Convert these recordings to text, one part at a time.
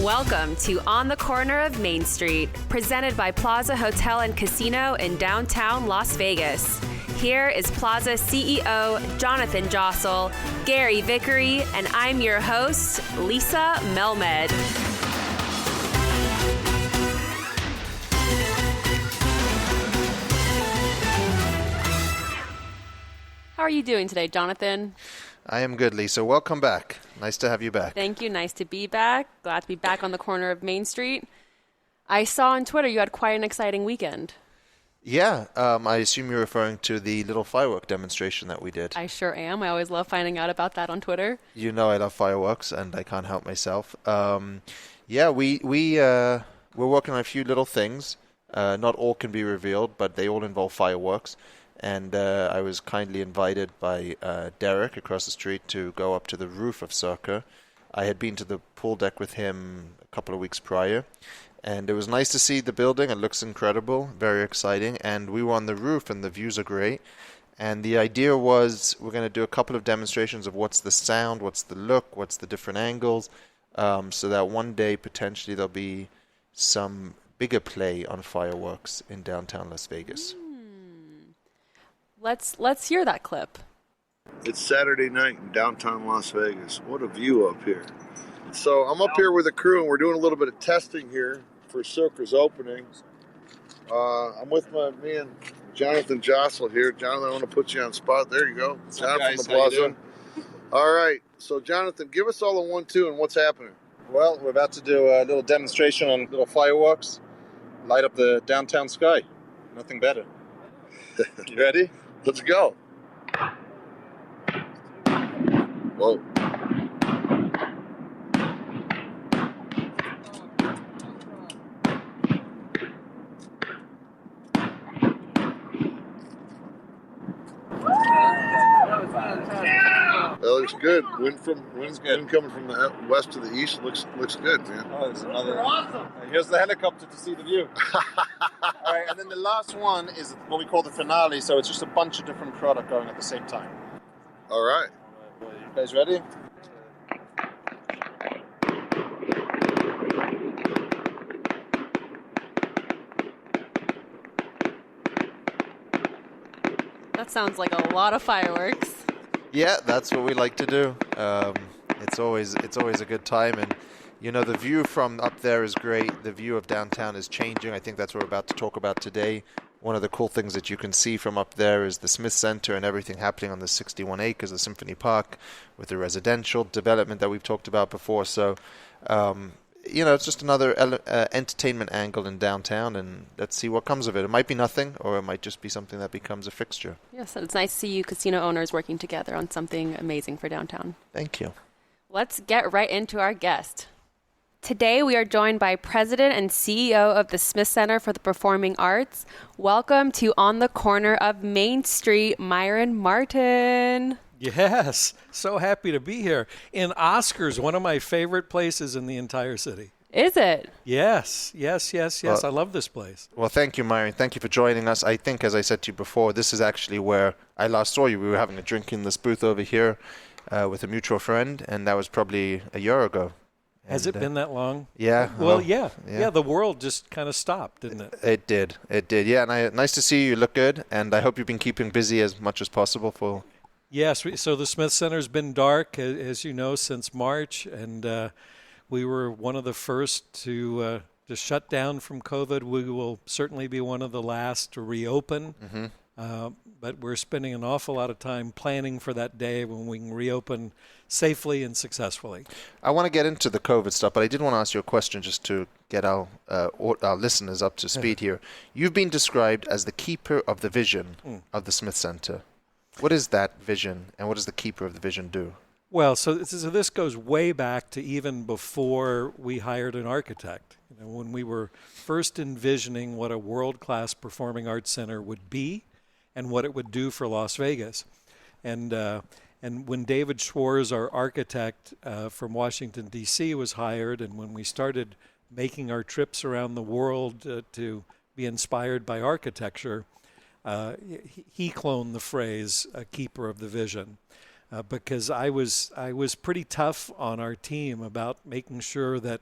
Welcome to On the Corner of Main Street, presented by Plaza Hotel and Casino in downtown Las Vegas. Here is Plaza CEO Jonathan Jossel, Gary Vickery, and I'm your host, Lisa Melmed. How are you doing today, Jonathan? I am good, Lisa. Welcome back. Nice to have you back. Thank you. Nice to be back. Glad to be back on the corner of Main Street. I saw on Twitter you had quite an exciting weekend. Yeah, I assume you're referring to the little firework demonstration that we did. I sure am. I always love finding out about that on Twitter. You know I love fireworks, and I can't help myself. We're working on a few little things. Not all can be revealed, but they all involve fireworks. And I was kindly invited by Derek across the street to go up to the roof of Circa. I had been to the pool deck with him a couple of weeks prior. And it was nice to see the building. It looks incredible, very exciting. And we were on the roof, and the views are great. And the idea was we're going to do a couple of demonstrations of what's the sound, what's the look, what's the different angles, so that one day potentially there'll be some bigger play on fireworks in downtown Las Vegas. Let's hear that clip. It's Saturday night in downtown Las Vegas. What a view up here. So I'm up here with the crew, and we're doing a little bit of testing here for Circa's opening. I'm with me and Jonathan Jossel here. Jonathan, I want to put you on spot. There you go. Jonathan from the Plaza. All right. So, Jonathan, give us all a 1-2 and what's happening. Well, we're about to do a little demonstration on little fireworks. Light up the downtown sky. Nothing better. You ready? Let's go. Whoa. That looks good. Wind coming from the west to the east looks good, man. Oh, there's another. Awesome. Here's the helicopter to see the view. All right, and then the last one is what we call the finale. So it's just a bunch of different product going at the same time. All right. You guys ready? That sounds like a lot of fireworks. Yeah, that's what we like to do. It's always a good time, and you know the view from up there is great. The view of downtown is changing. I think that's what we're about to talk about today. One of the cool things that you can see from up there is the Smith Center and everything happening on the 61 acres of Symphony Park with the residential development that we've talked about before. So, it's just another entertainment angle in downtown, and let's see what comes of it. It might be nothing, or it might just be something that becomes a fixture. Yes, and it's nice to see you casino owners working together on something amazing for downtown. Thank you. Let's get right into our guest. Today we are joined by President and CEO of the Smith Center for the Performing Arts. Welcome to On the Corner of Main Street, Myron Martin. Yes, so happy to be here. In Oscars, one of my favorite places in the entire city. Is it? Yes. Well, I love this place. Well, thank you, Myron. Thank you for joining us. I think, as I said to you before, this is actually where I last saw you. We were having a drink in this booth over here with a mutual friend, and that was probably a year ago. Has it been that long? Yeah. Well, yeah. The world just kind of stopped, didn't it? It did. Yeah, and nice to see you. You look good, and I hope you've been keeping busy as much as possible for... Yes, so the Smith Center's been dark, as you know, since March, and we were one of the first to shut down from COVID. We will certainly be one of the last to reopen, but we're spending an awful lot of time planning for that day when we can reopen safely and successfully. I want to get into the COVID stuff, but I did want to ask you a question just to get our listeners up to speed here. You've been described as the keeper of the vision of the Smith Center. What is that vision, and what does the keeper of the vision do? Well, so this goes way back to even before we hired an architect. When we were first envisioning what a world-class performing arts center would be and what it would do for Las Vegas. And when David Schwartz, our architect from Washington, D.C., was hired, and when we started making our trips around the world to be inspired by architecture, he cloned the phrase "keeper of the vision," because I was pretty tough on our team about making sure that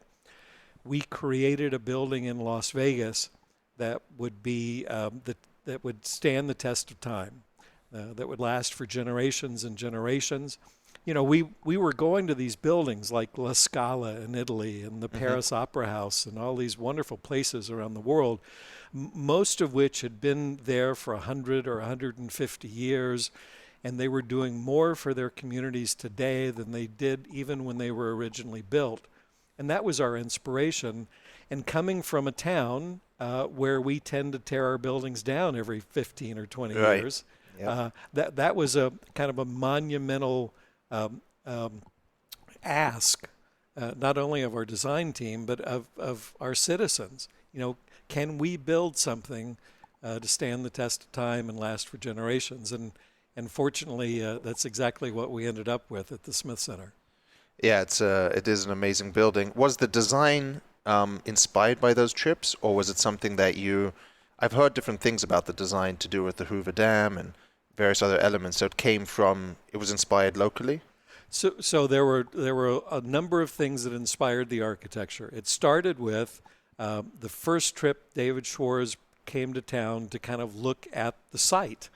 we created a building in Las Vegas that would be that would stand the test of time, that would last for generations and generations. You know, we were going to these buildings like La Scala in Italy and the Paris Opera House and all these wonderful places around the world, most of which had been there for 100 or 150 years, and they were doing more for their communities today than they did even when they were originally built. And that was our inspiration. And coming from a town where we tend to tear our buildings down every 15 or 20 years, that was a kind of a monumental ask, not only of our design team, but of our citizens. You know, can we build something to stand the test of time and last for generations? And fortunately, that's exactly what we ended up with at the Smith Center. Yeah, it is an amazing building. Was the design inspired by those trips, or was it something that I've heard different things about the design to do with the Hoover Dam and various other elements. So it was inspired locally? So there were a number of things that inspired the architecture. It started with the first trip David Schwartz came to town to kind of look at the site.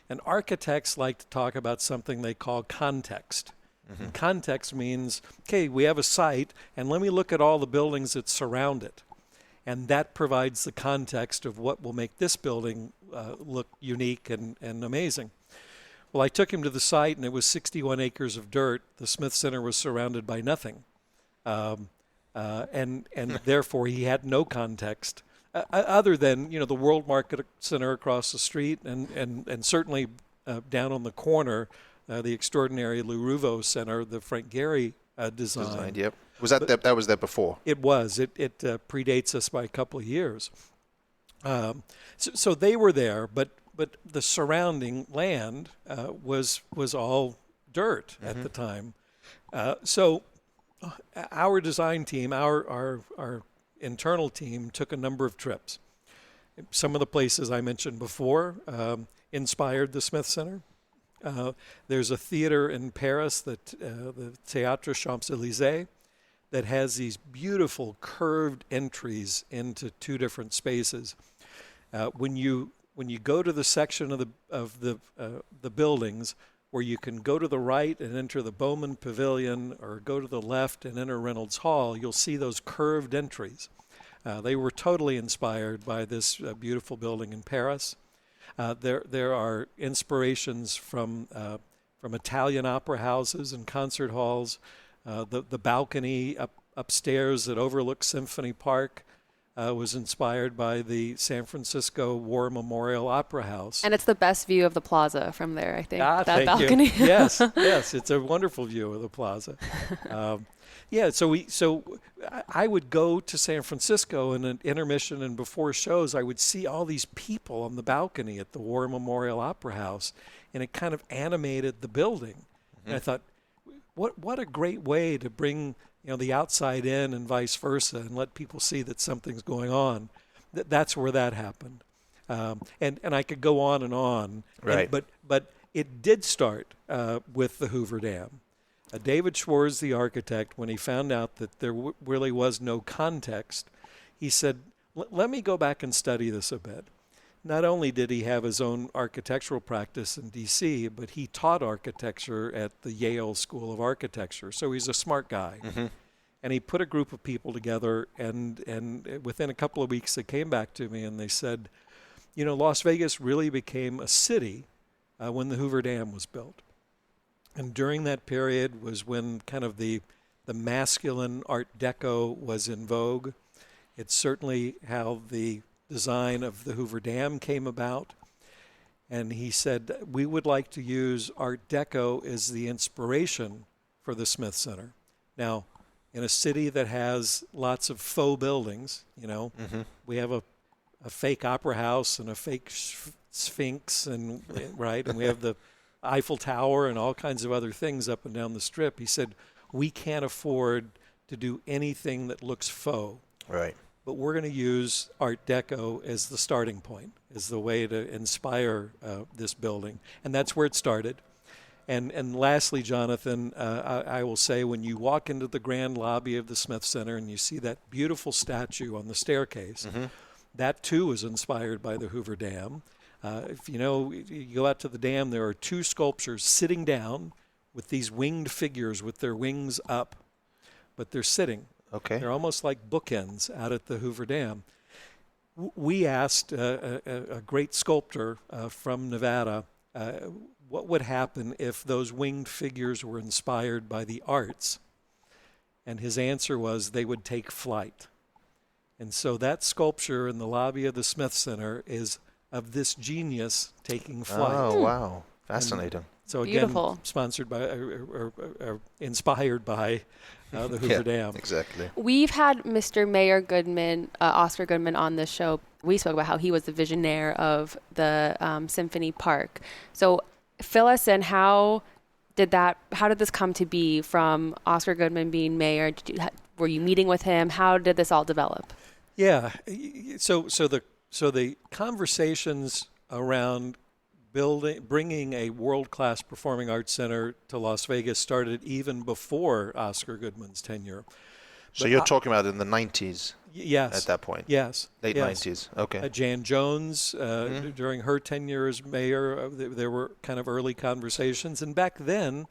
And architects like to talk about something they call context. And context means, okay, we have a site, and let me look at all the buildings that surround it. And that provides the context of what will make this building look unique and amazing. Well, I took him to the site, and it was 61 acres of dirt. The Smith Center was surrounded by nothing. And therefore, he had no context other than, you know, the World Market Center across the street and certainly down on the corner, the extraordinary Le Rouveau Center, the Frank Gehry design. Yep. Was that was there before? It was. It predates us by a couple of years. So they were there, but the surrounding land was all dirt at the time. So our design team, our internal team, took a number of trips. Some of the places I mentioned before inspired the Smith Center. There's a theater in Paris, the Théâtre Champs-Élysées, that has these beautiful curved entries into two different spaces. When you go to the section of the buildings where you can go to the right and enter the Bowman Pavilion, or go to the left and enter Reynolds Hall, you'll see those curved entries. They were totally inspired by this beautiful building in Paris. There are inspirations from Italian opera houses and concert halls. The balcony upstairs that overlooks Symphony Park was inspired by the San Francisco War Memorial Opera House. And it's the best view of the plaza from there, I think, that thank balcony. You. Yes, it's a wonderful view of the plaza. So I would go to San Francisco in an intermission and before shows, I would see all these people on the balcony at the War Memorial Opera House, and it kind of animated the building. And I thought, what a great way to bring, you know, the outside in and vice versa, and let people see that something's going on. That's where that happened. And I could go on and on. Right. But it did start with the Hoover Dam. David Schwartz, the architect, when he found out that there really was no context, he said, let me go back and study this a bit. Not only did he have his own architectural practice in D.C., but he taught architecture at the Yale School of Architecture, so he's a smart guy. And he put a group of people together, and within a couple of weeks they came back to me and they said, you know, Las Vegas really became a city when the Hoover Dam was built. And during that period was when kind of the masculine Art Deco was in vogue. It's certainly how the design of the Hoover Dam came about. And he said, we would like to use Art Deco as the inspiration for the Smith Center. Now, in a city that has lots of faux buildings, you know, we have a fake opera house and a fake Sphinx, and right, and we have the Eiffel Tower and all kinds of other things up and down the Strip. He said, we can't afford to do anything that looks faux. Right. But we're going to use Art Deco as the starting point, as the way to inspire this building. And that's where it started. And lastly, Jonathan, I will say when you walk into the grand lobby of the Smith Center and you see that beautiful statue on the staircase, that too was inspired by the Hoover Dam. If you go out to the dam, there are two sculptures sitting down with these winged figures with their wings up, but they're sitting. Okay. They're almost like bookends out at the Hoover Dam. We asked a great sculptor from Nevada what would happen if those winged figures were inspired by the arts, and his answer was they would take flight. And so that sculpture in the lobby of the Smith Center is of this genius taking flight. Oh, wow. Fascinating. So again, Beautiful. sponsored by, or inspired by the Hoover Dam. Exactly. We've had Mr. Mayor Goodman, Oscar Goodman, on this show. We spoke about how he was the visionaire of the Symphony Park. So fill us in. How did this come to be from Oscar Goodman being mayor? Were you meeting with him? How did this all develop? Yeah. So the conversations around bringing a world-class performing arts center to Las Vegas started even before Oscar Goodman's tenure. So you're talking about in the 90s? Yes. At that point? Yes. Late 90s. Okay. Jan Jones, during her tenure as mayor, there were kind of early conversations. And back then,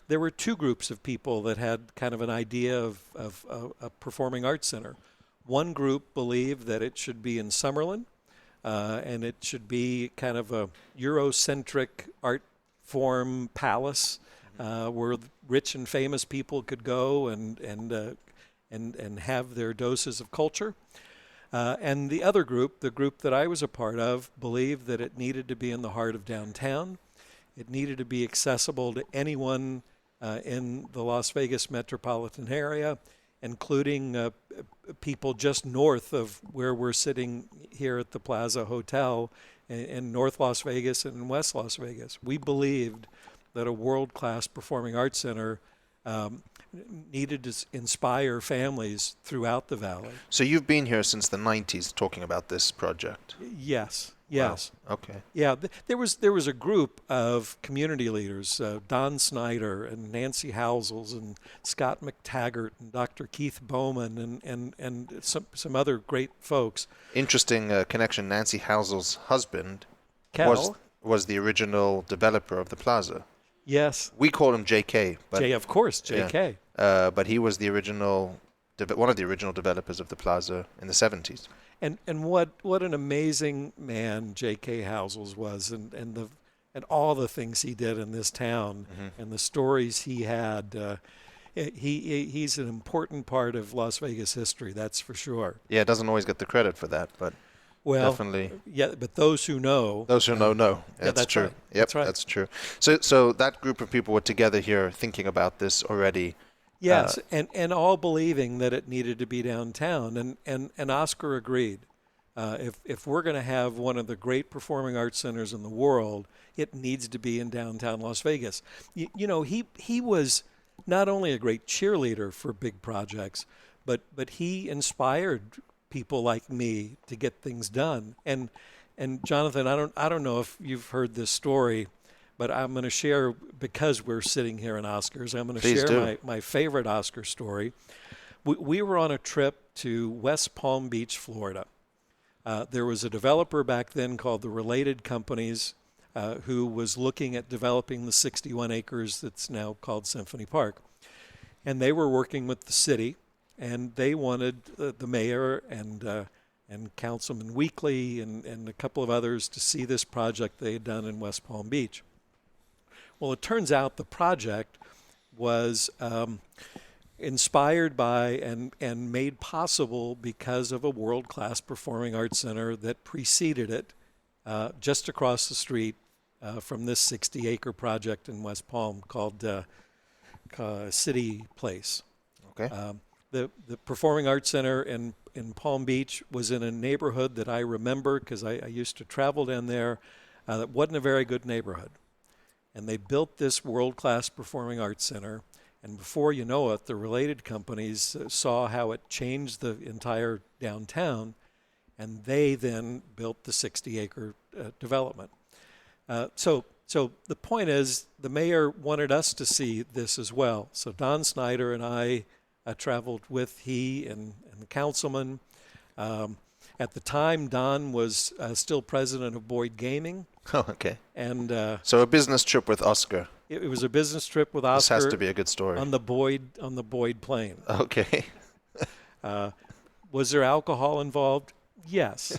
there were two groups of people that had kind of an idea of a performing arts center. One group believed that it should be in Summerlin, and it should be kind of a Eurocentric art form palace where rich and famous people could go and have their doses of culture. And the other group, the group that I was a part of, believed that it needed to be in the heart of downtown. It needed to be accessible to anyone in the Las Vegas metropolitan area, including people just north of where we're sitting here at the Plaza Hotel in North Las Vegas and in West Las Vegas. We believed that a world-class performing arts center needed to inspire families throughout the valley. So you've been here since the 90s talking about this project? Yes. Wow. Okay. Yeah, there was a group of community leaders, Don Snyder and Nancy Housels and Scott McTaggart and Dr. Keith Bowman and some other great folks. Interesting connection. Nancy Housel's husband Cal was the original developer of the plaza. Yes. We call him J.K. But Of course, J.K. Yeah. But he was the original, one of the original developers of the plaza in the 70s. And what an amazing man J.K. Housels was, and all the things he did in this town, and the stories he had. He's an important part of Las Vegas history, that's for sure. Yeah, doesn't always get the credit for that, but definitely. Yeah, but those who know. Those who know. That's true. Right. Yep, that's right. That's true. So that group of people were together here thinking about this already. Yes, and all believing that it needed to be downtown, and Oscar agreed. If we're going to have one of the great performing arts centers in the world, it needs to be in downtown Las Vegas. He was not only a great cheerleader for big projects, but he inspired people like me to get things done. And Jonathan, I don't know if you've heard this story, but I'm going to share, because we're sitting here in Oscars, I'm going to share my favorite Oscar story. We were on a trip to West Palm Beach, Florida. There was a developer back then called the Related Companies who was looking at developing the 61 acres that's now called Symphony Park. And they were working with the city, and they wanted the mayor and Councilman Weekly and a couple of others to see this project they had done in West Palm Beach. Well, it turns out the project was inspired by and made possible because of a world-class performing arts center that preceded it just across the street from this 60-acre project in West Palm called City Place. Okay. The Performing Arts Center in Palm Beach was in a neighborhood that I remember because I used to travel down there that wasn't a very good neighborhood. And they built this world-class Performing Arts Center. And before you know it, the Related Companies saw how it changed the entire downtown, and they then built the 60-acre development. So So the point is, the mayor wanted us to see this as well. So Don Snyder and I traveled with he and the councilman. At the time, Don was still president of Boyd Gaming. Oh, okay. And So a business trip with Oscar. it was a business trip with Oscar. This has to be a good story. On the Boyd plane. Okay. Was there alcohol involved? Yes.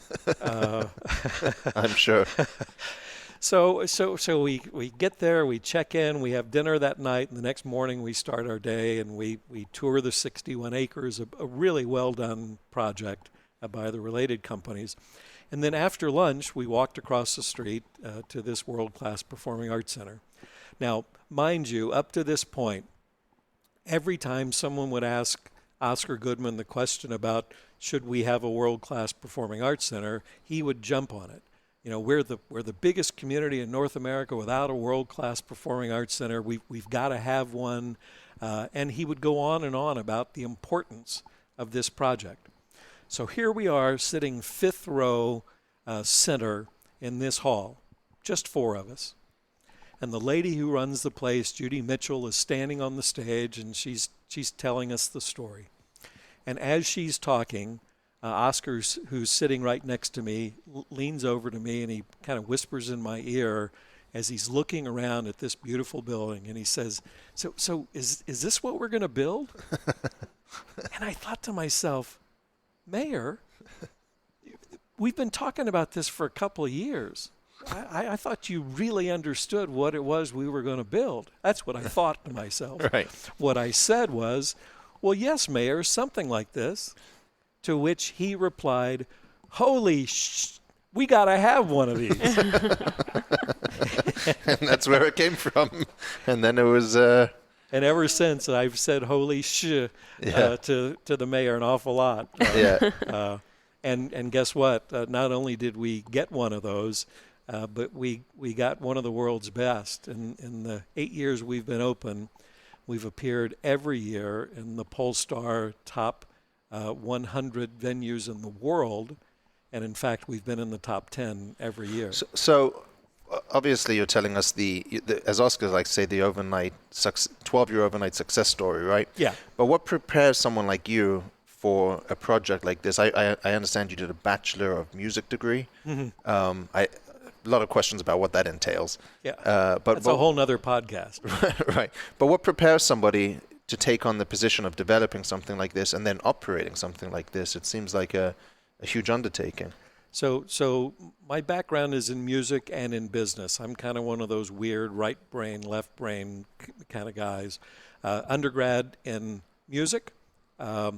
I'm sure. So we get there, we check in, we have dinner that night, and the next morning we start our day, and we tour the 61 acres, a really well done project by the related companies. And then after lunch, we walked across the street to this world-class performing arts center. Now, mind you, up to this point, every time someone would ask Oscar Goodman the question about should we have a world-class performing arts center, he would jump on it. You know, we're the biggest community in North America without a world-class performing arts center. We've got to have one, and he would go on and on about the importance of this project. So here we are sitting fifth row center in this hall, just four of us. And the lady who runs the place, Judy Mitchell, is standing on the stage, and she's telling us the story. And as she's talking, Oscar, who's sitting right next to me, leans over to me, and he kind of whispers in my ear as he's looking around at this beautiful building, and he says, so is this what we're going to build? And I thought to myself, Mayor, we've been talking about this for a couple of years. I thought you really understood what it was we were going to build. That's what I thought to myself. Right. What I said was, well, yes, Mayor, something like this. To which he replied, holy we got to have one of these. And that's where it came from. And then it was... And ever since, I've said holy to the mayor an awful lot. And guess what? Not only did we get one of those, but we got one of the world's best. In the 8 years we've been open, we've appeared every year in the Polestar top 100 venues in the world. And in fact, we've been in the top 10 every year. So obviously you're telling us as Oscars like to say, the 12-year overnight success story, right? Yeah. But what prepares someone like you for a project like this? I understand you did a Bachelor of Music degree. Mm-hmm. A lot of questions about what that entails. Yeah, that's a whole nother podcast. Right. But what prepares somebody to take on the position of developing something like this and then operating something like this? It seems like a huge undertaking. So my background is in music and in business. I'm kind of one of those weird right brain, left brain kind of guys. Undergrad in music, a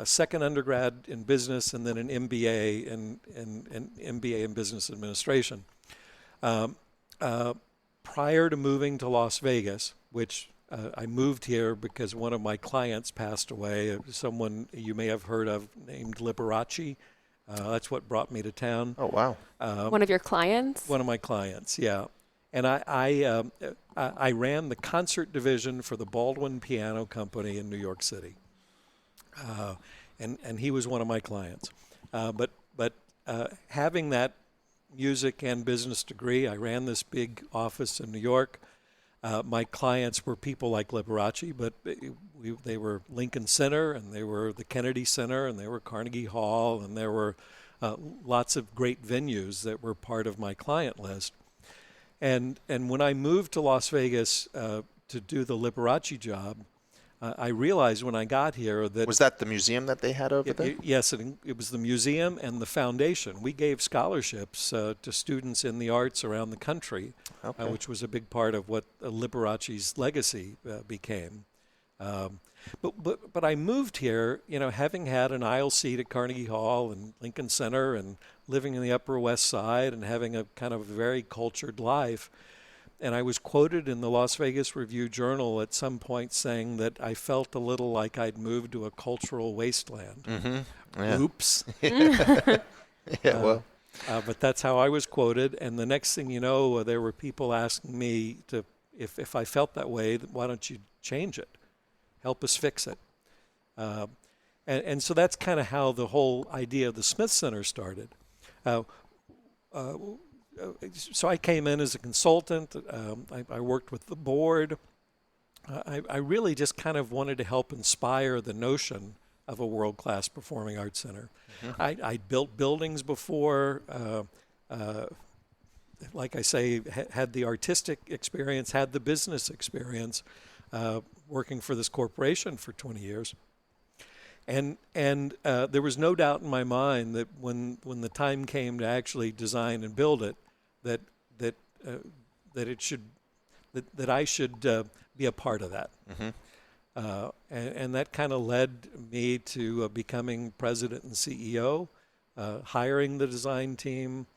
second undergrad in business, and then an MBA in business administration. Prior to moving to Las Vegas, which I moved here because one of my clients passed away, someone you may have heard of named Liberace. That's what brought me to town. Oh, wow. One of your clients? One of my clients, yeah. And I ran the concert division for the Baldwin Piano Company in New York City. And he was one of my clients. But having that music and business degree, I ran this big office in New York. My clients were people like Liberace, but they were Lincoln Center, and they were the Kennedy Center, and they were Carnegie Hall, and there were lots of great venues that were part of my client list. And when I moved to Las Vegas to do the Liberace job, I realized when I got here that... Was that the museum that they had over there? Yes, it was the museum and the foundation. We gave scholarships to students in the arts around the country, which was a big part of what Liberace's legacy became. But I moved here, having had an aisle seat at Carnegie Hall and Lincoln Center and living in the Upper West Side and having a kind of very cultured life. And I was quoted in the Las Vegas Review-Journal at some point saying that I felt a little like I'd moved to a cultural wasteland. Mm-hmm. Yeah. Oops. Well. But that's how I was quoted. And the next thing you know, there were people asking me if I felt that way, why don't you change it? Help us fix it. And so that's kind of how the whole idea of the Smith Center started. so I came in as a consultant. I worked with the board. I really just kind of wanted to help inspire the notion of a world-class performing arts center. I built buildings before. Like I say, had the artistic experience, had the business experience, working for this corporation for 20 years. And there was no doubt in my mind that when the time came to actually design and build it, that I should be a part of that. And that kind of led me to becoming president and CEO, hiring the design team,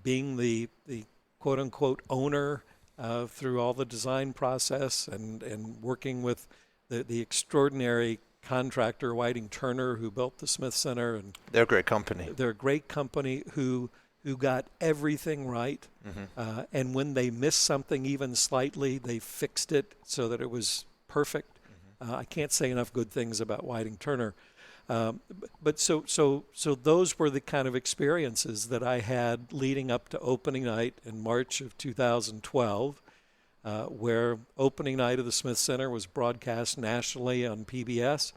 being the quote unquote owner through all the design process, and working with the extraordinary contractor Whiting Turner, who built the Smith Center. And they're a great company. They're a great company who got everything right. And when they missed something even slightly, they fixed it so that it was perfect. I can't say enough good things about Whiting Turner. But so those were the kind of experiences that I had leading up to opening night in March of 2012, where opening night of the Smith Center was broadcast nationally on PBS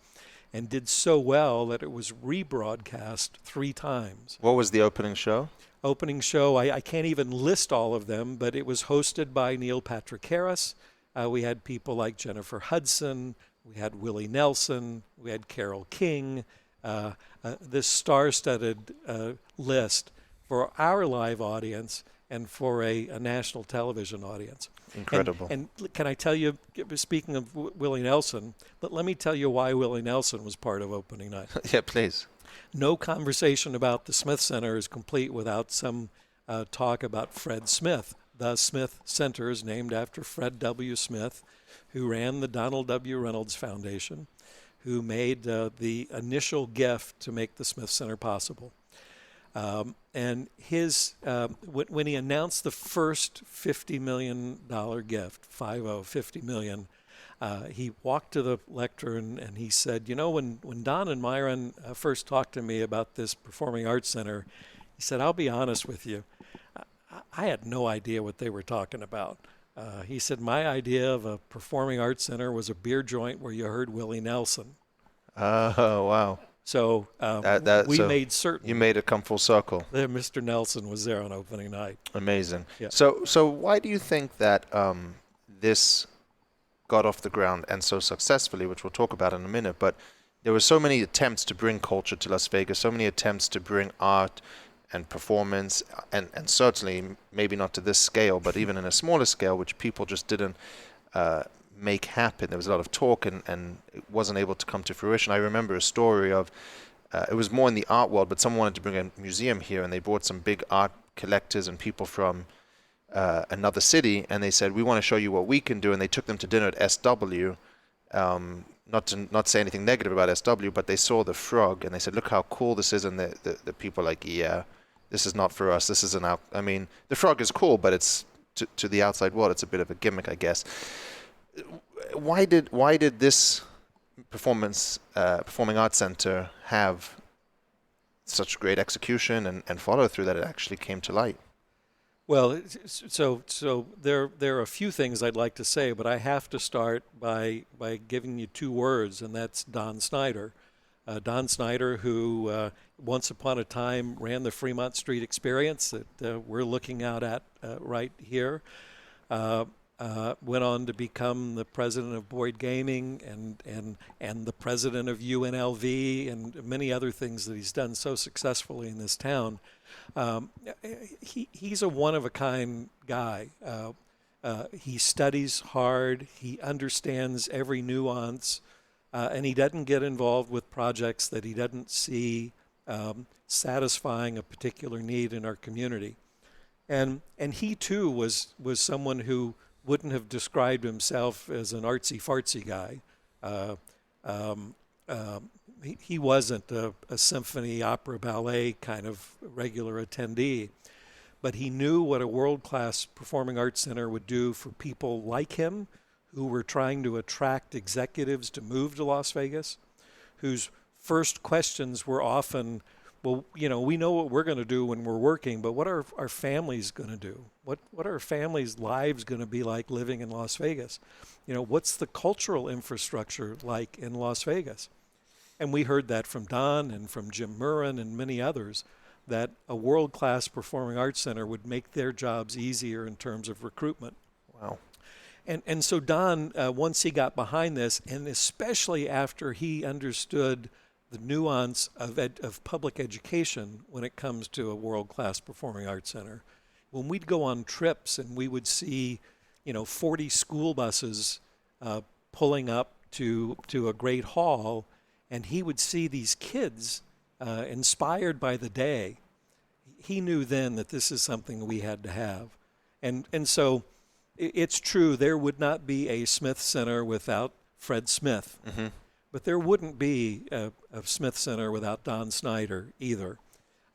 and did so well that it was rebroadcast 3 times. What was the opening show? Opening show, I can't even list all of them, but it was hosted by Neil Patrick Harris. We had people like Jennifer Hudson. We had Willie Nelson. We had Carole King. This star-studded list for our live audience and for a national television audience. Incredible. And can I tell you, speaking of Willie Nelson, let me tell you why Willie Nelson was part of opening night. Yeah, please. No conversation about the Smith Center is complete without some talk about Fred Smith. The Smith Center is named after Fred W. Smith, who ran the Donald W. Reynolds Foundation, who made the initial gift to make the Smith Center possible. And his when he announced the first $50 million gift, $50 million, he walked to the lectern and he said, you know, when Don and Myron first talked to me about this performing arts center, he said, I'll be honest with you, I had no idea what they were talking about. He said, my idea of a performing arts center was a beer joint where you heard Willie Nelson. Oh, wow. So we made certain. You made it come full circle. That Mr. Nelson was there on opening night. Amazing. Yeah. So why do you think that this got off the ground and so successfully, which we'll talk about in a minute, but there were so many attempts to bring culture to Las Vegas, so many attempts to bring art and performance, and certainly maybe not to this scale, but even in a smaller scale, which people just didn't make happen. There was a lot of talk and it wasn't able to come to fruition. I remember a story of, it was more in the art world, but someone wanted to bring a museum here and they brought some big art collectors and people from another city, and they said, we want to show you what we can do, and they took them to dinner at SW, not to not say anything negative about SW, but they saw the frog and they said, look how cool this is, and the people are like, yeah, this is not for us, this isn't our, I mean, the frog is cool, but it's to the outside world, it's a bit of a gimmick, I guess. Why did this performing arts center have such great execution and follow through that it actually came to light? Well, so there are a few things I'd like to say, but I have to start by giving you 2 words, and that's Don Snyder. Don Snyder, who once upon a time ran the Fremont Street Experience that we're looking out at right here. Went on to become the president of Boyd Gaming and the president of UNLV and many other things that he's done so successfully in this town. He's a one-of-a-kind guy. He studies hard. He understands every nuance, and he doesn't get involved with projects that he doesn't see satisfying a particular need in our community. And he too was someone who wouldn't have described himself as an artsy-fartsy guy. He wasn't a symphony, opera, ballet kind of regular attendee, but he knew what a world-class performing arts center would do for people like him who were trying to attract executives to move to Las Vegas, whose first questions were often, well, we know what we're going to do when we're working, but what are our families going to do? What are our families' lives going to be like living in Las Vegas? What's the cultural infrastructure like in Las Vegas? And we heard that from Don and from Jim Murren and many others, that a world-class performing arts center would make their jobs easier in terms of recruitment. Wow. And so Don, once he got behind this, and especially after he understood the nuance of public education when it comes to a world-class performing arts center, when we'd go on trips and we would see, 40 school buses pulling up to a great hall, and he would see these kids inspired by the day, he knew then that this is something we had to have. And so it's true, there would not be a Smith Center without Fred Smith. Mm-hmm. But there wouldn't be a Smith Center without Don Snyder either.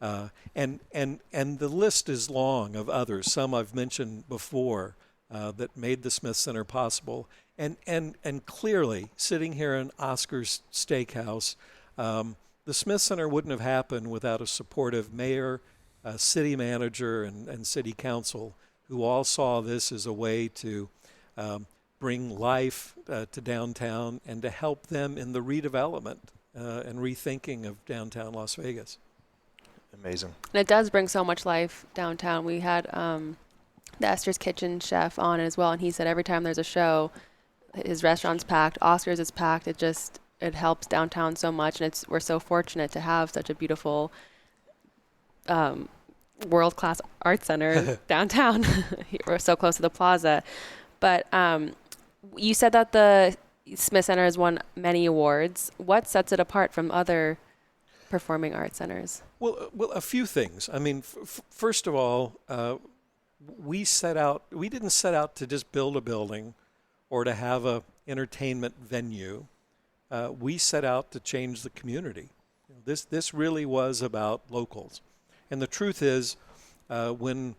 And the list is long of others, some I've mentioned before, that made the Smith Center possible. And clearly, sitting here in Oscar's Steakhouse, the Smith Center wouldn't have happened without a supportive mayor, city manager, and city council, who all saw this as a way to bring life to downtown and to help them in the redevelopment and rethinking of downtown Las Vegas. Amazing. And it does bring so much life downtown. We had the Esther's Kitchen chef on as well, and he said every time there's a show, his restaurant's packed, Oscar's is packed. It helps downtown so much, and we're so fortunate to have such a beautiful world-class art center downtown. We're so close to the plaza. But you said that the Smith Center has won many awards. What sets it apart from other performing arts centers? Well, a few things. I mean, first of all, we didn't set out to just build a building or to have a entertainment venue. We set out to change the community. This really was about locals. And the truth is, when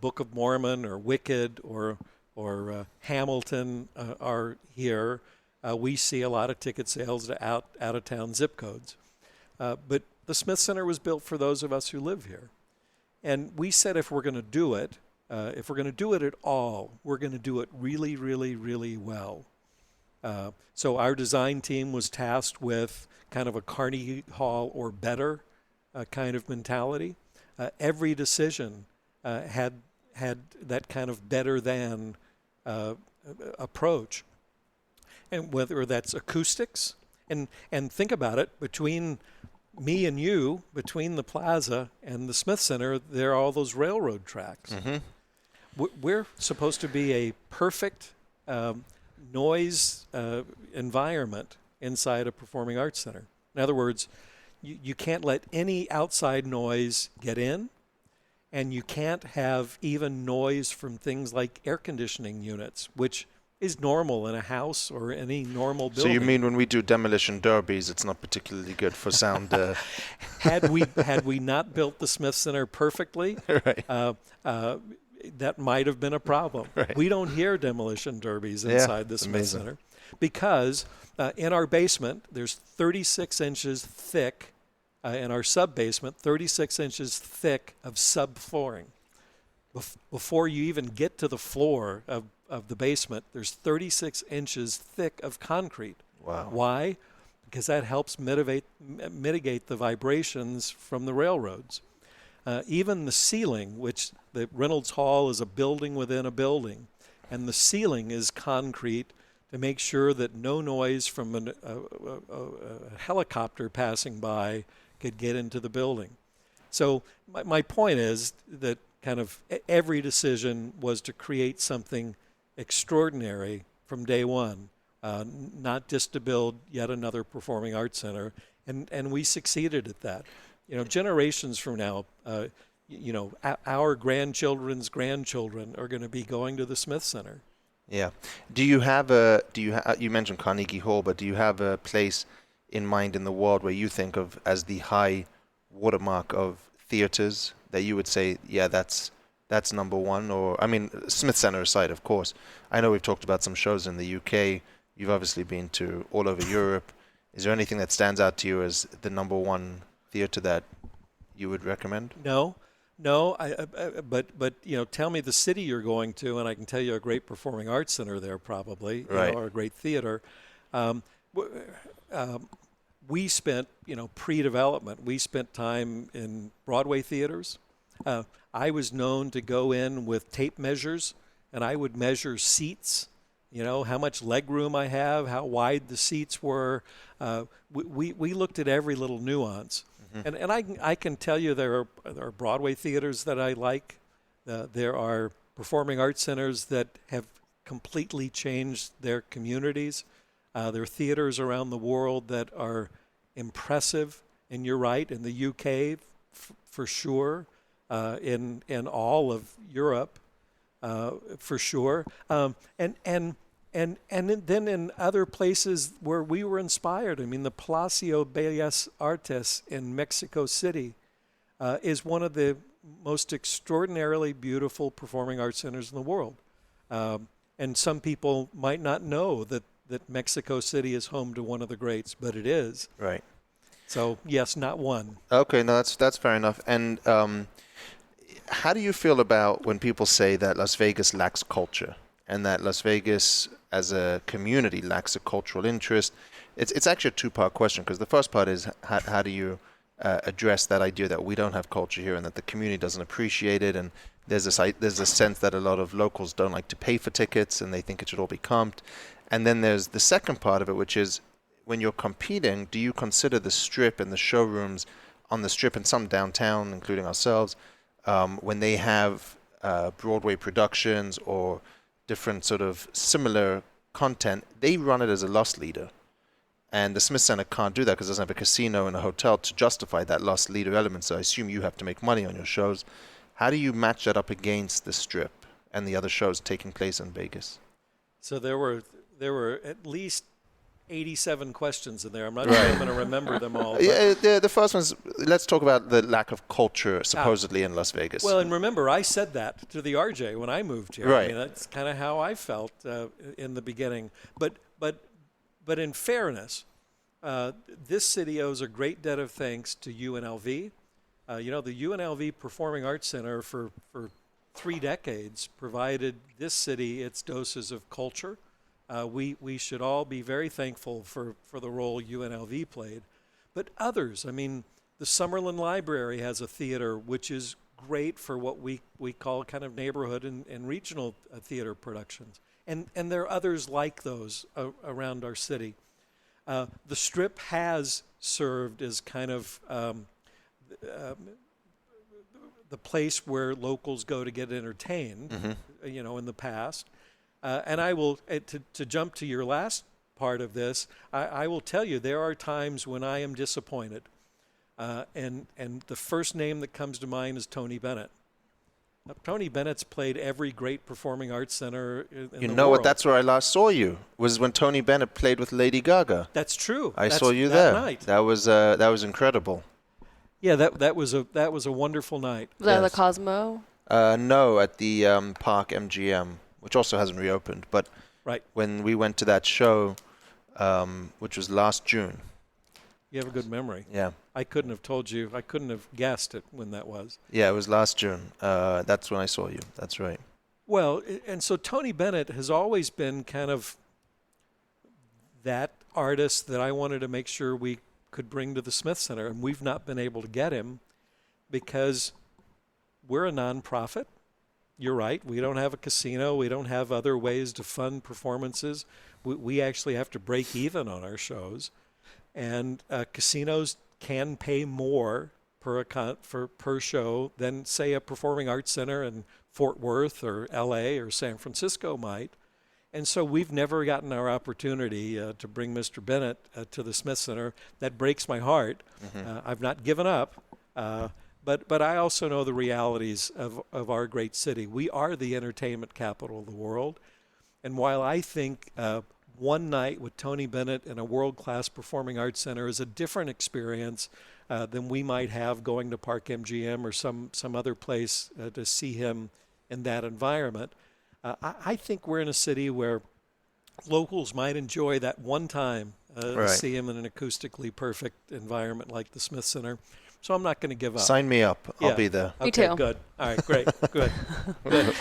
Book of Mormon or Wicked or Hamilton are here, we see a lot of ticket sales to out of town zip codes. But the Smith Center was built for those of us who live here. And we said if we're going to do it, if we're going to do it at all, we're going to do it really, really, really well. So our design team was tasked with kind of a Carnegie Hall or better kind of mentality. Every decision had that kind of better than approach. And whether that's acoustics, and think about it, between me and you, between the plaza and the Smith Center, there are all those railroad tracks. Mm-hmm. We're supposed to be a perfect noise environment inside a performing arts center. In other words, you can't let any outside noise get in, and you can't have even noise from things like air conditioning units, which is normal in a house or any normal building. So you mean when we do demolition derbies, it's not particularly good for sound? Had we not built the Smith Center perfectly, right. That might have been a problem. Right. We don't hear demolition derbies inside the Smith Center because in our basement, there's 36 inches thick, in our sub-basement, 36 inches thick of subflooring. Before you even get to the floor of the basement, there's 36 inches thick of concrete. Wow. Why? Because that helps mitigate the vibrations from the railroads. Even the ceiling, which the Reynolds Hall is a building within a building, and the ceiling is concrete to make sure that no noise from a helicopter passing by could get into the building. So my point is that kind of every decision was to create something extraordinary from day one, not just to build yet another performing arts center, and we succeeded at that. Generations from now, our grandchildren's grandchildren are going to be going to the Smith Center. Yeah. You mentioned Carnegie Hall, but do you have a place in mind in the world where you think of as the high watermark of theaters that you would say, yeah, that's number one? Or, I mean, Smith Center aside, of course. I know we've talked about some shows in the UK. You've obviously been to all over Europe. Is there anything that stands out to you as the number one theater that you would recommend? No. But tell me the city you're going to, and I can tell you a great performing arts center there probably, Right. or a great theater. We spent, pre-development, we spent time in Broadway theaters. I was known to go in with tape measures, and I would measure seats, how much leg room I have, how wide the seats were. We looked at every little nuance. And I can tell you there are Broadway theaters that I like. There are performing arts centers that have completely changed their communities. There are theaters around the world that are impressive, and you're right, in the UK for sure, in all of Europe for sure, and then in other places where we were inspired. I mean, the Palacio Bellas Artes in Mexico City is one of the most extraordinarily beautiful performing arts centers in the world. And some people might not know that Mexico City is home to one of the greats, but it is. Right. So, yes, not one. Okay, no, that's fair enough. And how do you feel about when people say that Las Vegas lacks culture and that Las Vegas as a community lacks a cultural interest? It's actually a two-part question, because the first part is how do you address that idea that we don't have culture here and that the community doesn't appreciate it, and there's a sense that a lot of locals don't like to pay for tickets and they think it should all be comped. And then there's the second part of it, which is when you're competing, do you consider the Strip and the showrooms on the Strip and some downtown, including ourselves, when they have Broadway productions or different sort of similar content, they run it as a loss leader. And the Smith Center can't do that because it doesn't have a casino and a hotel to justify that loss leader element. So I assume you have to make money on your shows. How do you match that up against the Strip and the other shows taking place in Vegas? So there were at least 87 questions in there. I'm not sure I'm going to remember them all. Yeah, the first one's, let's talk about the lack of culture supposedly in Las Vegas. Well, and remember, I said that to the RJ when I moved here. Right. I mean, that's kind of how I felt in the beginning. But in fairness, this city owes a great debt of thanks to UNLV. The UNLV Performing Arts Center for 3 decades provided this city its doses of culture. We should all be very thankful for the role UNLV played. But others, I mean, the Summerlin Library has a theater which is great for what we call kind of neighborhood and regional theater productions. And there are others like those around our city. The Strip has served as kind of the place where locals go to get entertained, in the past. And I will, to jump to your last part of this, I will tell you there are times when I am disappointed. And the first name that comes to mind is Tony Bennett. Now, Tony Bennett's played every great performing arts center in the world. What? That's where I last saw you. Was when Tony Bennett played with Lady Gaga. That's true. I saw you there. Night. That was incredible. Yeah, that was a wonderful night. Was that the Cosmo? No, at the Park MGM, which also hasn't reopened. But right. When we went to that show, which was last June. You have a good memory. Yeah. I couldn't have told you. I couldn't have guessed it when that was. Yeah, it was last June. That's when I saw you. That's right. Well, and so Tony Bennett has always been kind of that artist that I wanted to make sure we could bring to the Smith Center, and we've not been able to get him because we're a nonprofit. You're right. We don't have a casino. We don't have other ways to fund performances. We actually have to break even on our shows. And casinos can pay more per show than, say, a performing arts center in Fort Worth or L.A. or San Francisco might. And so we've never gotten our opportunity to bring Mr. Bennett to the Smith Center. That breaks my heart. I've not given up. But I also know the realities of our great city. We are the entertainment capital of the world. And while I think one night with Tony Bennett in a world-class performing arts center is a different experience than we might have going to Park MGM or some other place to see him in that environment, I think we're in a city where locals might enjoy that one time to see him in an acoustically perfect environment like the Smith Center. So I'm not going to give up. Sign me up. I'll be there. Me Okay, too. good. All right, great, good.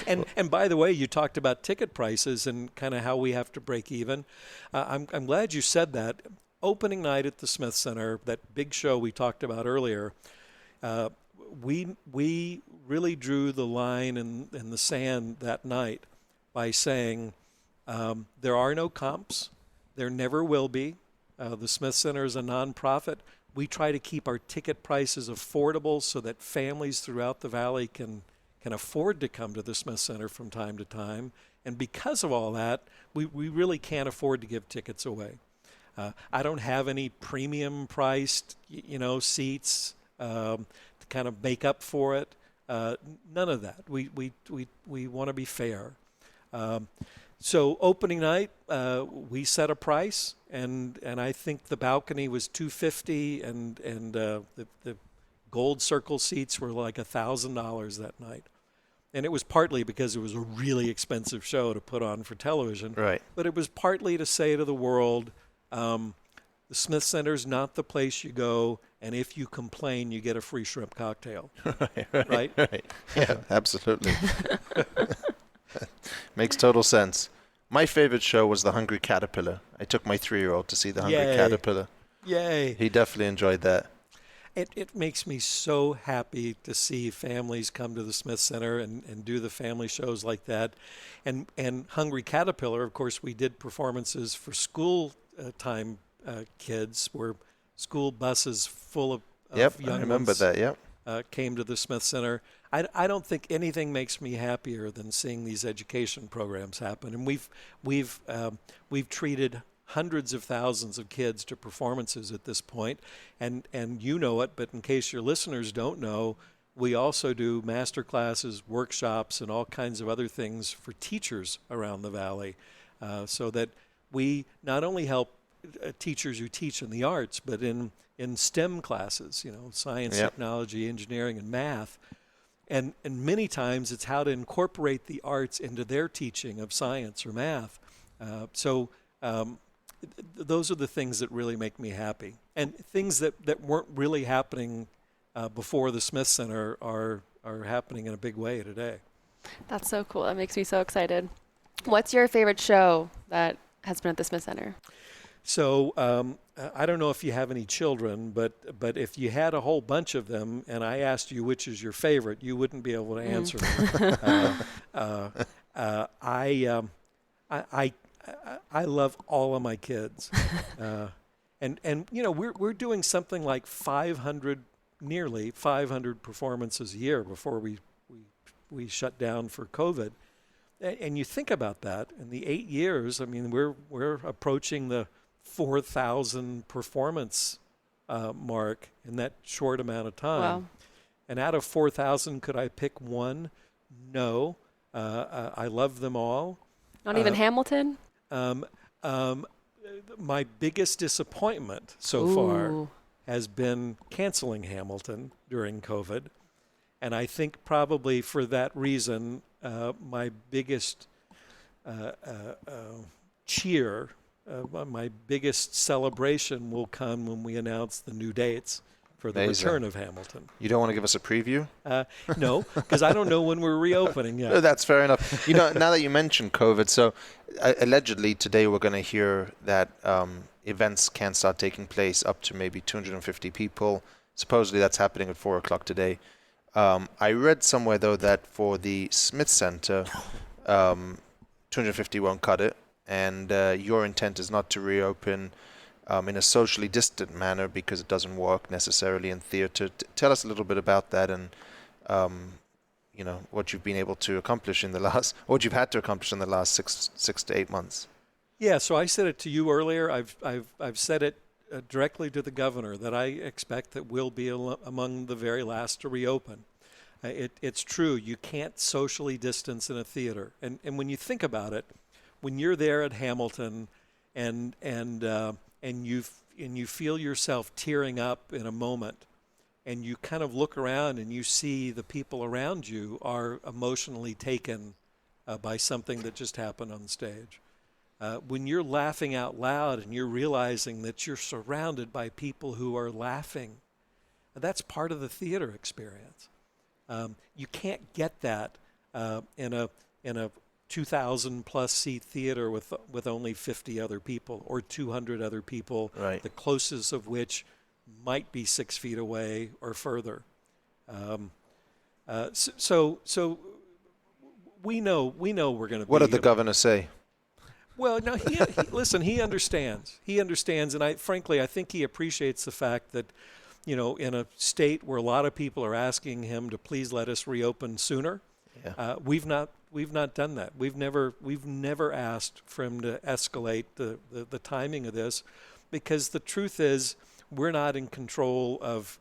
And by the way, you talked about ticket prices and kind of how we have to break even. I'm glad you said that. Opening night at the Smith Center, that big show we talked about earlier, we really drew the line in the sand that night by saying there are no comps. There never will be. The Smith Center is a nonprofit. We try to keep our ticket prices affordable so that families throughout the valley can afford to come to the Smith Center from time to time. And because of all that, we really can't afford to give tickets away. I don't have any premium priced, seats to kind of make up for it. None of that. We want to be fair. So opening night, we set a price, and I think the balcony was $250, and the gold circle seats were like $1,000 that night. And it was partly because it was a really expensive show to put on for television. Right. But it was partly to say to the world, the Smith Center's not the place you go, and if you complain, you get a free shrimp cocktail. Right? Yeah, absolutely. Makes total sense. My favorite show was The Hungry Caterpillar. I took my 3-year-old to see The Hungry Caterpillar. Yay. He definitely enjoyed that. It makes me so happy to see families come to the Smith Center and do the family shows like that. And Hungry Caterpillar, of course, we did performances for school time kids where school buses full of young I remember ones that, yep. Came to the Smith Center. I don't think anything makes me happier than seeing these education programs happen. And we've treated hundreds of thousands of kids to performances at this point, and you know it, but in case your listeners don't know, we also do master classes, workshops, and all kinds of other things for teachers around the valley, so that we not only help teachers who teach in the arts, but in STEM classes, science, technology, engineering, and math. And many times it's how to incorporate the arts into their teaching of science or math. Those are the things that really make me happy. And things that weren't really happening before the Smith Center are happening in a big way today. That's so cool. That makes me so excited. What's your favorite show that has been at the Smith Center? So I don't know if you have any children, but if you had a whole bunch of them and I asked you which is your favorite, you wouldn't be able to answer them. I love all of my kids, and we're doing something like nearly 500 performances a year before we shut down for COVID. And you think about that in the 8 years. I mean, we're approaching the 4,000 performance mark in that short amount of time. Wow. And out of 4,000, could I pick one? No. I love them all. Not even Hamilton? My biggest disappointment so far has been canceling Hamilton during COVID. And I think probably for that reason, my biggest cheer, my biggest celebration will come when we announce the new dates for the return of Hamilton. You don't want to give us a preview? No, because I don't know when we're reopening yet. No, that's fair enough. Now that you mentioned COVID, so allegedly today we're going to hear that events can start taking place up to maybe 250 people. Supposedly that's happening at 4 o'clock today. I read somewhere, though, that for the Smith Center, 250 won't cut it, and your intent is not to reopen in a socially distant manner because it doesn't work necessarily in theater. Tell us a little bit about that and, what you've been able to accomplish what you've had to accomplish in the last six to 8 months. Yeah, so I said it to you earlier. I've said it directly to the governor that I expect that we'll be among the very last to reopen. It's true. You can't socially distance in a theater. And when you think about it, when you're there at Hamilton and you feel yourself tearing up in a moment, and you kind of look around and you see the people around you are emotionally taken by something that just happened on stage. When you're laughing out loud and you're realizing that you're surrounded by people who are laughing, That's part of the theater experience. You can't get that in a 2,000 plus seat theater with only 50 other people or 200 other people, Right. the closest of which might be 6 feet away or further. So we know we're going to be. What did the governor say? Well, no, listen, he understands. He understands, and I think he appreciates the fact that, in a state where a lot of people are asking him to please let us reopen sooner, we've not done that. We've never asked for him to escalate the timing of this, because the truth is we're not in control of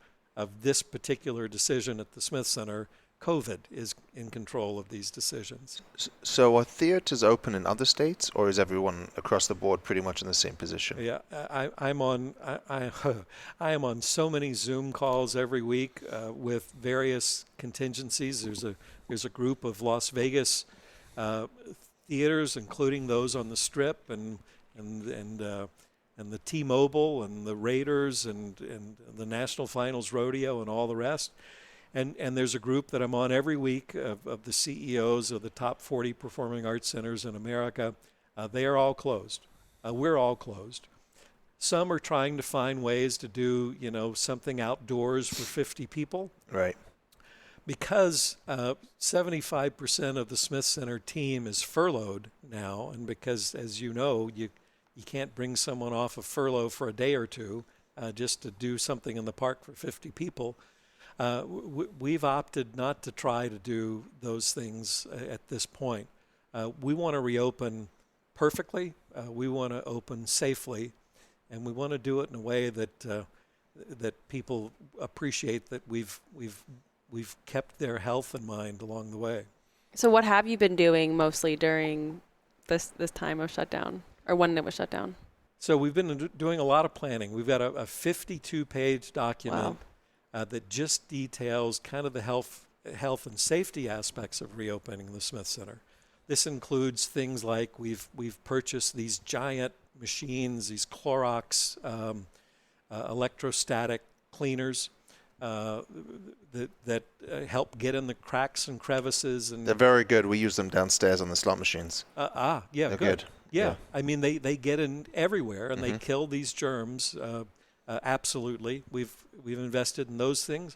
this particular decision at the Smith Center. COVID is in control of these decisions. So are theaters open in other states, or is everyone across the board pretty much in the same position? Yeah, I am on so many Zoom calls every week with various contingencies. There's a group of Las Vegas theaters, including those on the Strip and the T-Mobile and the Raiders and the National Finals Rodeo and all the rest. And there's a group that I'm on every week of the CEOs of the top 40 performing arts centers in America. They are all closed. We're all closed. Some are trying to find ways to do, something outdoors for 50 people. Right. Because 75% of the Smith Center team is furloughed now, and because, as you know, you can't bring someone off of furlough for a day or two just to do something in the park for 50 people. We've opted not to try to do those things at this point. We want to reopen perfectly. We want to open safely, and we want to do it in a way that people appreciate that we've kept their health in mind along the way. So what have you been doing mostly during this time of shutdown, or when it was shut down? So we've been doing a lot of planning. We've got a 52-page document. Wow. That just details kind of the health and safety aspects of reopening the Smith Center. This includes things like we've purchased these giant machines, these Clorox electrostatic cleaners that help get in the cracks and crevices. And they're very good. We use them downstairs on the slot machines. Yeah, they're good. Yeah, I mean they get in everywhere and they kill these germs. Absolutely, we've invested in those things.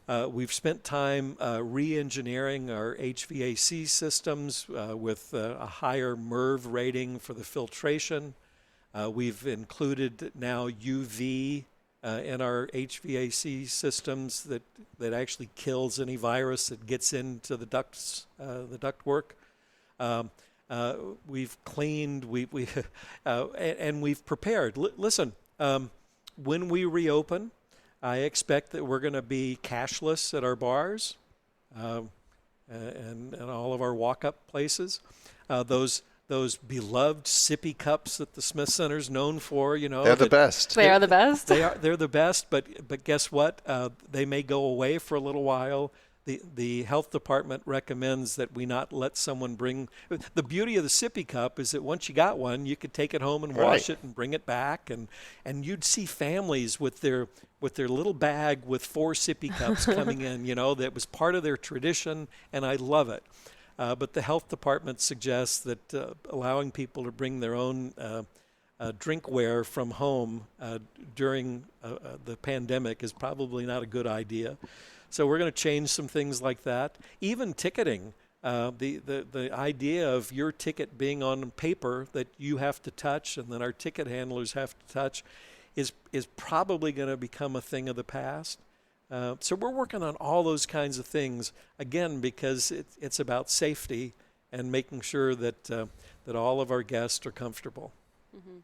We've spent time re-engineering our HVAC systems with a higher MERV rating for the filtration. We've included now UV in our HVAC systems that actually kills any virus that gets into the ductwork. We've cleaned, and we've prepared. Listen. When we reopen, I expect that we're going to be cashless at our bars and all of our walk-up places. Those beloved sippy cups that the Smith Center's known for, they're the best. They are the best. They're the best, but guess what? They may go away for a little while. The health department recommends that we not let someone bring. The beauty of the sippy cup is that once you got one, you could take it home and wash it and bring it back, and you'd see families with their little bag with 4 sippy cups coming in. That was part of their tradition, and I love it. But the health department suggests that allowing people to bring their own drinkware from home during the pandemic is probably not a good idea. So we're going to change some things like that. Even ticketing, the idea of your ticket being on paper that you have to touch and then our ticket handlers have to touch is probably going to become a thing of the past. So we're working on all those kinds of things, again, because it's about safety and making sure that all of our guests are comfortable. Mm-hmm.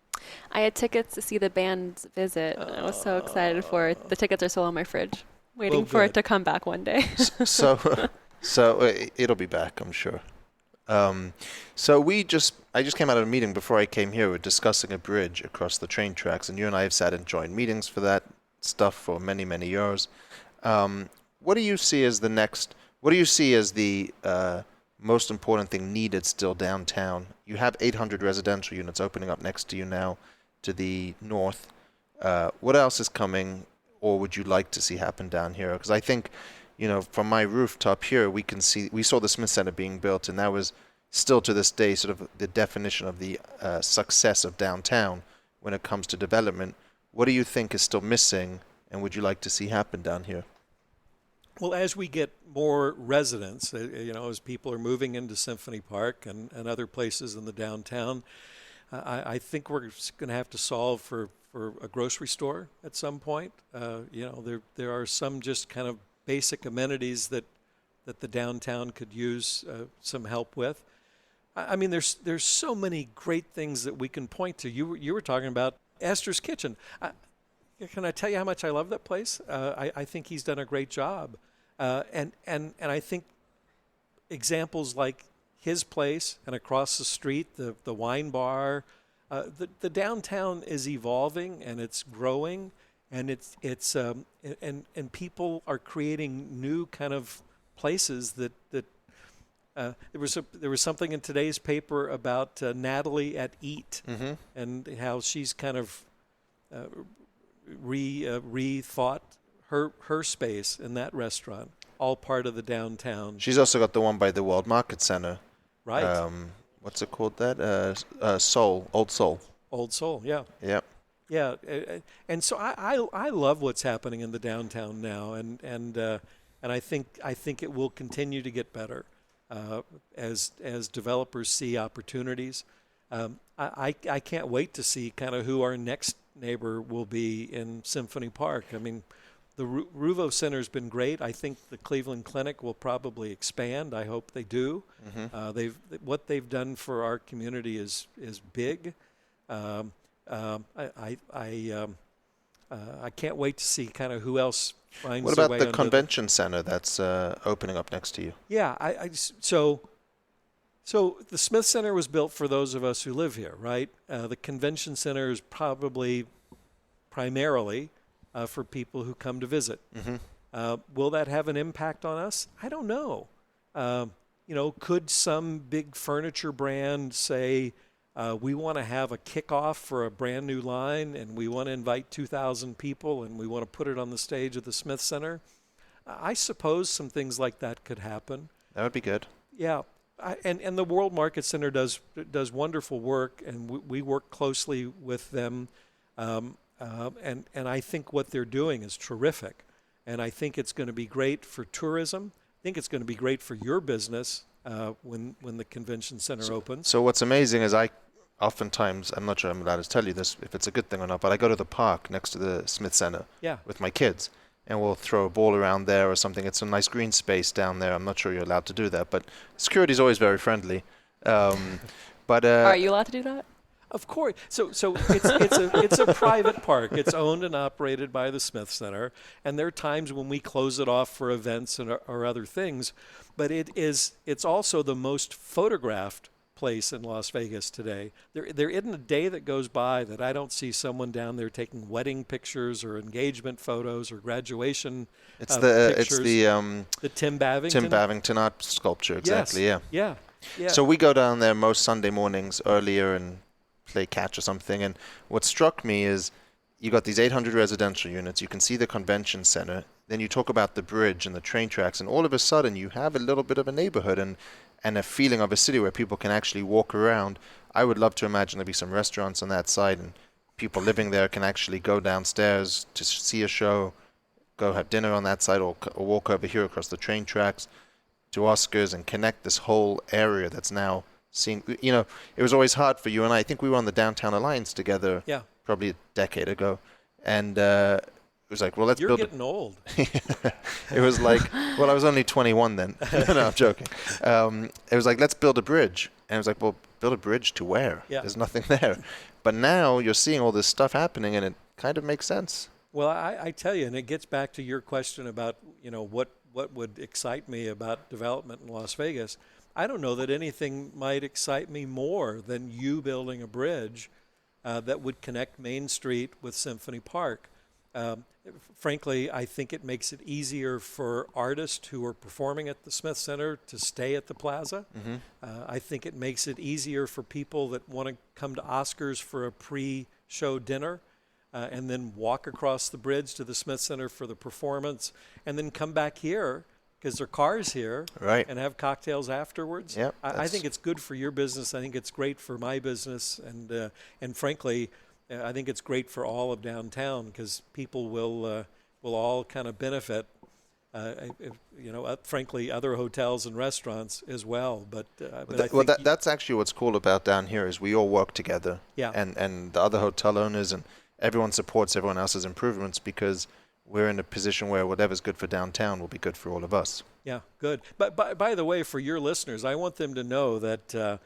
I had tickets to see the band's visit. I was so excited for it. The tickets are still on my fridge, waiting for it to come back one day. So it'll be back, I'm sure. I just came out of a meeting before I came here. We're discussing a bridge across the train tracks, and you and I have sat in joint meetings for that stuff for many, many years. What do you see as the most important thing needed still downtown? You have 800 residential units opening up next to you now to the north. What else is coming or would you like to see happen down here? Because I think, from my rooftop here, we saw the Smith Center being built, and that was still to this day sort of the definition of the success of downtown when it comes to development. What do you think is still missing, and would you like to see happen down here? Well, as we get more residents, as people are moving into Symphony Park and other places in the downtown, I think we're going to have to solve for a grocery store at some point. There are some just kind of basic amenities that the downtown could use some help with. I mean, there's so many great things that we can point to. You were talking about Esther's Kitchen. Can I tell you how much I love that place? I think he's done a great job. And I think examples like his place and across the street, the wine bar, the downtown is evolving and it's growing, and and people are creating new kind of places that there was something in today's paper about Natalie at Eat, and how she's kind of rethought her space in that restaurant, all part of the downtown. She's also got the one by the World Market Center. Right. What's it called? Old Soul. Old Soul, yeah. Yeah. Yeah, and so I love what's happening in the downtown now, and I think it will continue to get better as developers see opportunities. I can't wait to see kind of who our next neighbor will be in Symphony Park. I mean, the Ruvo Center's been great. I think the Cleveland Clinic will probably expand. I hope they do. What they've done for our community is big. I can't wait to see kind of who else finds What their about way the under convention center that's opening up next to you? Yeah, so the Smith Center was built for those of us who live here, right? The convention center is probably primarily for people who come to visit. Will that have an impact on us? I don't know. Could some big furniture brand say, we want to have a kickoff for a brand new line, and we want to invite 2,000 people, and we want to put it on the stage of the Smith Center? I suppose some things like that could happen. That would be good. Yeah. And the World Market Center does wonderful work, and we work closely with them. And I think what they're doing is terrific. And I think it's going to be great for tourism. I think it's going to be great for your business when the convention center opens. So what's amazing is oftentimes, I'm not sure I'm allowed to tell you this, if it's a good thing or not, but I go to the park next to the Smith Center with my kids, and we'll throw a ball around there or something. It's a nice green space down there. I'm not sure you're allowed to do that, but security is always very friendly. But are you allowed to do that? Of course. So it's a private park. It's owned and operated by the Smith Center, and there are times when we close it off for events or other things. But it's also the most photographed place in Las Vegas today. There isn't a day that goes by that I don't see someone down there taking wedding pictures or engagement photos or graduation pictures. It's the Tim Bavington. Tim Bavington art sculpture, exactly. Yes. Yeah. Yeah. So we go down there most Sunday mornings earlier and play catch or something. And what struck me is you got these 800 residential units. You can see the convention center. Then you talk about the bridge and the train tracks, and all of a sudden you have a little bit of a neighborhood and a feeling of a city where people can actually walk around. I would love to imagine there'd be some restaurants on that side, and people living there can actually go downstairs to see a show, go have dinner on that side, or walk over here across the train tracks to Oscars and connect this whole area that's now seeing. It was always hard for you and I think we were on the Downtown Alliance together probably a decade ago, and it was like, well, let's build. You're getting old. It was like, well, I was only 21 then. No, I'm joking. It was like, let's build a bridge. And it was like, well, build a bridge to where? Yeah. There's nothing there. But now you're seeing all this stuff happening, and it kind of makes sense. Well, I tell you, and it gets back to your question about, what would excite me about development in Las Vegas. I don't know that anything might excite me more than you building a bridge that would connect Main Street with Symphony Park. Frankly, I think it makes it easier for artists who are performing at the Smith Center to stay at the plaza. I think it makes it easier for people that want to come to Oscars for a pre-show dinner. and then walk across the bridge to the Smith Center for the performance, and then come back here because their car's here, Right. and have cocktails afterwards. Yep, I think it's good for your business. I think it's great for my business, and frankly, I think it's great for all of downtown because people will all kind of benefit. Frankly, other hotels and restaurants as well. But I think that's actually what's cool about down here is we all work together. Yeah. And the other hotel owners and everyone supports everyone else's improvements because we're in a position where whatever's good for downtown will be good for all of us. Yeah, good. But by the way, for your listeners, I want them to know that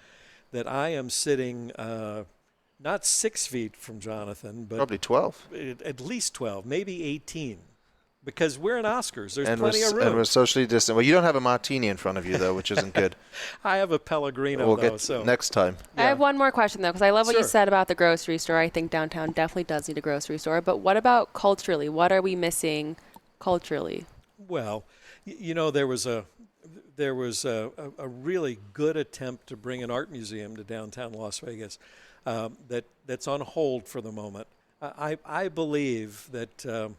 I am sitting not 6 feet from Jonathan, but Probably 12. at least 12, maybe 18. Because we're in Oscars. There's And plenty of room. and we're socially distant. Well, you don't have a martini in front of you, though, which isn't good. I have a Pellegrino, We'll though. get So next time. I have one more question, though, because I love what you Sure. said about the grocery store. I think downtown definitely does need a grocery store. But what about culturally? What are we missing culturally? Well, there was a really good attempt to bring an art museum to downtown Las Vegas that's on hold for the moment. I believe that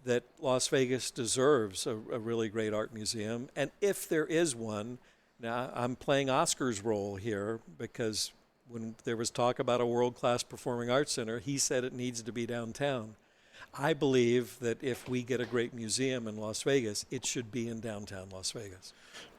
that Las Vegas deserves a really great art museum, and if there is one, now I'm playing Oscar's role here because when there was talk about a world-class performing arts center, he said it needs to be downtown. I believe that if we get a great museum in Las Vegas, it should be in downtown Las Vegas.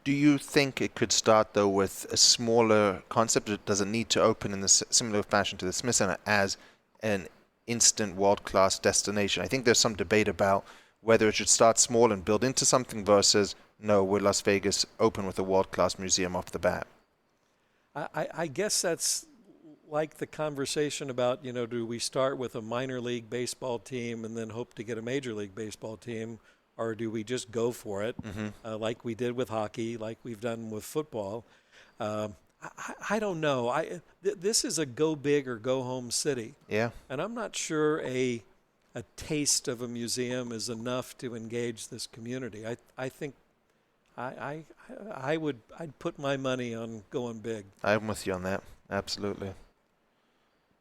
Do you think it could start, though, with a smaller concept? Does it need to open in a similar fashion to the Smith Center as an instant world-class destination? I think there's some debate about whether it should start small and build into something versus, no, will Las Vegas open with a world-class museum off the bat? I guess that's like the conversation about, do we start with a minor league baseball team and then hope to get a major league baseball team, or do we just go for it like we did with hockey, like we've done with football? I don't know. This is a go big or go home city. Yeah. And I'm not sure a taste of a museum is enough to engage this community. I think I'd put my money on going big. I'm with you on that. Absolutely.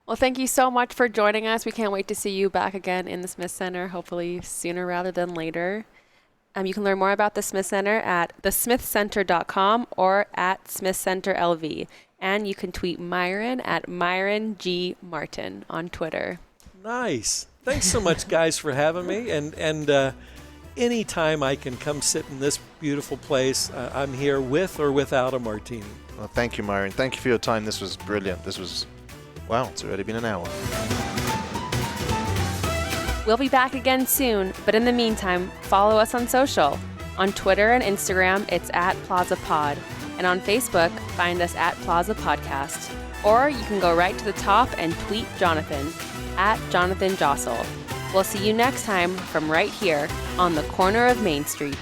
Well, thank you so much for joining us. We can't wait to see you back again in the Smith Center, hopefully sooner rather than later. You can learn more about the Smith Center at thesmithcenter.com or at Smith Center LV. And you can tweet Myron at Myron G. Martin on Twitter. Nice. Thanks so much, guys, for having me. And anytime I can come sit in this beautiful place, I'm here with or without a martini. Well, thank you, Myron. Thank you for your time. This was brilliant. Wow, it's already been an hour. We'll be back again soon, but in the meantime, follow us on social. On Twitter and Instagram, it's at PlazaPod. And on Facebook, find us at Plaza Podcast. Or you can go right to the top and tweet Jonathan, at Jonathan Jossel. We'll see you next time from right here on the corner of Main Street.